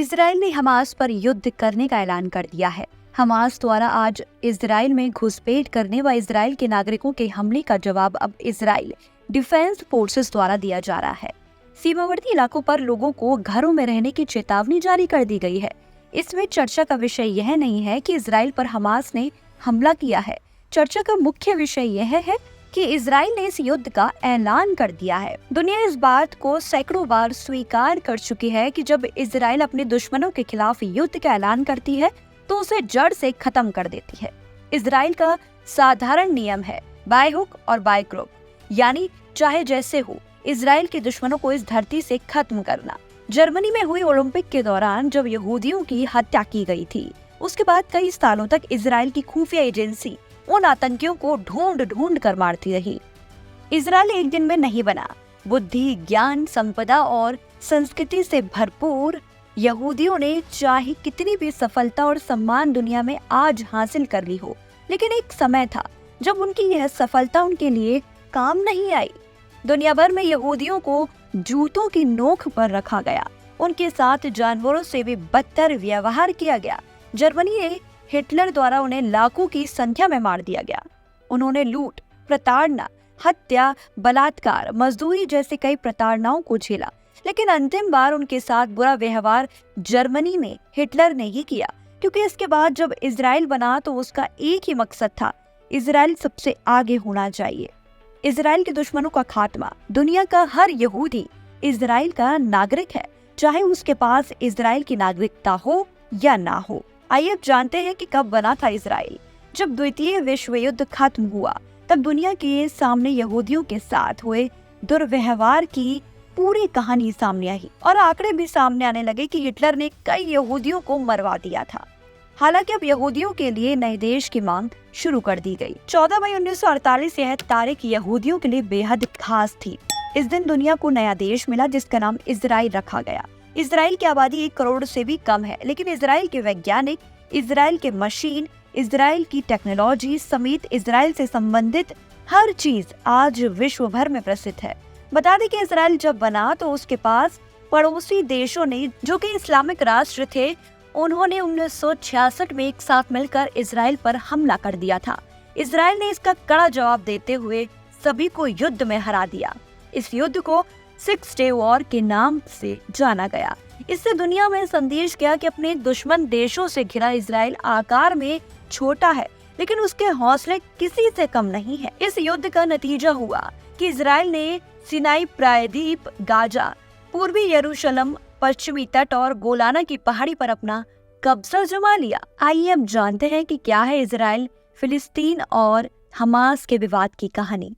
Israel ने Hamas पर युद्ध करने का ऐलान कर दिया है। हमास द्वारा आज इजराइल में घुसपैठ करने व इजराइल के नागरिकों के हमले का जवाब अब इजराइल डिफेंस फोर्सेस द्वारा दिया जा रहा है। सीमावर्ती इलाकों पर लोगों को घरों में रहने की चेतावनी जारी कर दी गई है। इसमें चर्चा का विषय यह नहीं है कि इजराइल पर हमास ने हमला किया है। चर्चा का मुख्य विषय यह है कि इजराइल ने इस युद्ध का ऐलान कर दिया है। दुनिया इस बात को सैकड़ों बार स्वीकार कर चुकी है कि जब इजराइल अपने दुश्मनों के खिलाफ युद्ध का ऐलान करती है तो उसे जड़ से खत्म कर देती है। इजराइल का साधारण नियम है बाय हुक और बाय क्रुक, यानी चाहे जैसे हो इजराइल के दुश्मनों को इस धरती से खत्म करना। जर्मनी में हुई ओलंपिक के दौरान जब यहूदियों की हत्या की गई थी, उसके बाद कई सालों तक इजराइल की खुफिया एजेंसी उन आतंकियों को ढूंढ ढूंढ कर मारती रही। इजराइल एक दिन में नहीं बना। बुद्धि, ज्ञान, संपदा और संस्कृति से भरपूर यहूदियों ने चाहे कितनी भी सफलता और सम्मान दुनिया में आज हासिल कर ली हो, लेकिन एक समय था जब उनकी यह सफलता उनके लिए काम नहीं आई। दुनिया भर में यहूदियों को जूतों की नोक पर रखा गया। उनके साथ जानवरों से भी बदतर व्यवहार किया गया। जर्मनी ने हिटलर द्वारा उन्हें लाखों की संख्या में मार दिया गया। उन्होंने लूट, प्रताड़ना, हत्या, बलात्कार, मजदूरी जैसे कई प्रताड़नाओं को झेला, लेकिन अंतिम बार उनके साथ बुरा व्यवहार जर्मनी में हिटलर ने ही किया, क्योंकि इसके बाद जब इजराइल बना तो उसका एक ही मकसद था, इजराइल सबसे आगे होना चाहिए। इजराइल के दुश्मनों का खात्मा। दुनिया का हर यहूदी इजराइल का नागरिक है, चाहे उसके पास इजराइल की नागरिकता हो या ना हो। आइए अब जानते हैं कि कब बना था इजराइल। जब द्वितीय विश्व युद्ध खत्म हुआ तब दुनिया के सामने यहूदियों के साथ हुए दुर्व्यवहार की पूरी कहानी सामने आई और आंकड़े भी सामने आने लगे कि हिटलर ने कई यहूदियों को मरवा दिया था। हालांकि अब यहूदियों के लिए नए देश की मांग शुरू कर दी गई। 14 मई 1948 यह तारीख यहूदियों के लिए बेहद खास थी। इस दिन दुनिया को नया देश मिला जिसका नाम इजराइल रखा गया। इजराइल की आबादी 1 करोड़ से भी कम है, लेकिन इजराइल के वैज्ञानिक, इजराइल के मशीन, इजराइल की टेक्नोलॉजी समेत इजराइल से संबंधित हर चीज आज विश्व भर में प्रसिद्ध है। बता दें कि इजराइल जब बना तो उसके पास पड़ोसी देशों ने, जो कि इस्लामिक राष्ट्र थे, उन्होंने 1966 में एक साथ मिलकर इजराइल पर हमला कर दिया था। इजराइल ने इसका कड़ा जवाब देते हुए सभी को युद्ध में हरा दिया। इस युद्ध को 6 डे वॉर के नाम से जाना गया। इससे दुनिया में संदेश गया कि अपने दुश्मन देशों से घिरा इजराइल आकार में छोटा है, लेकिन उसके हौसले किसी से कम नहीं है। इस युद्ध का नतीजा हुआ कि इजराइल ने सिनाई प्रायद्वीप, गाजा, पूर्वी यरूशलेम, पश्चिमी तट और गोलाना की पहाड़ी पर अपना कब्जा जमा लिया। आइए अब जानते हैं कि क्या है इजराइल, फिलिस्तीन और हमास के विवाद की कहानी।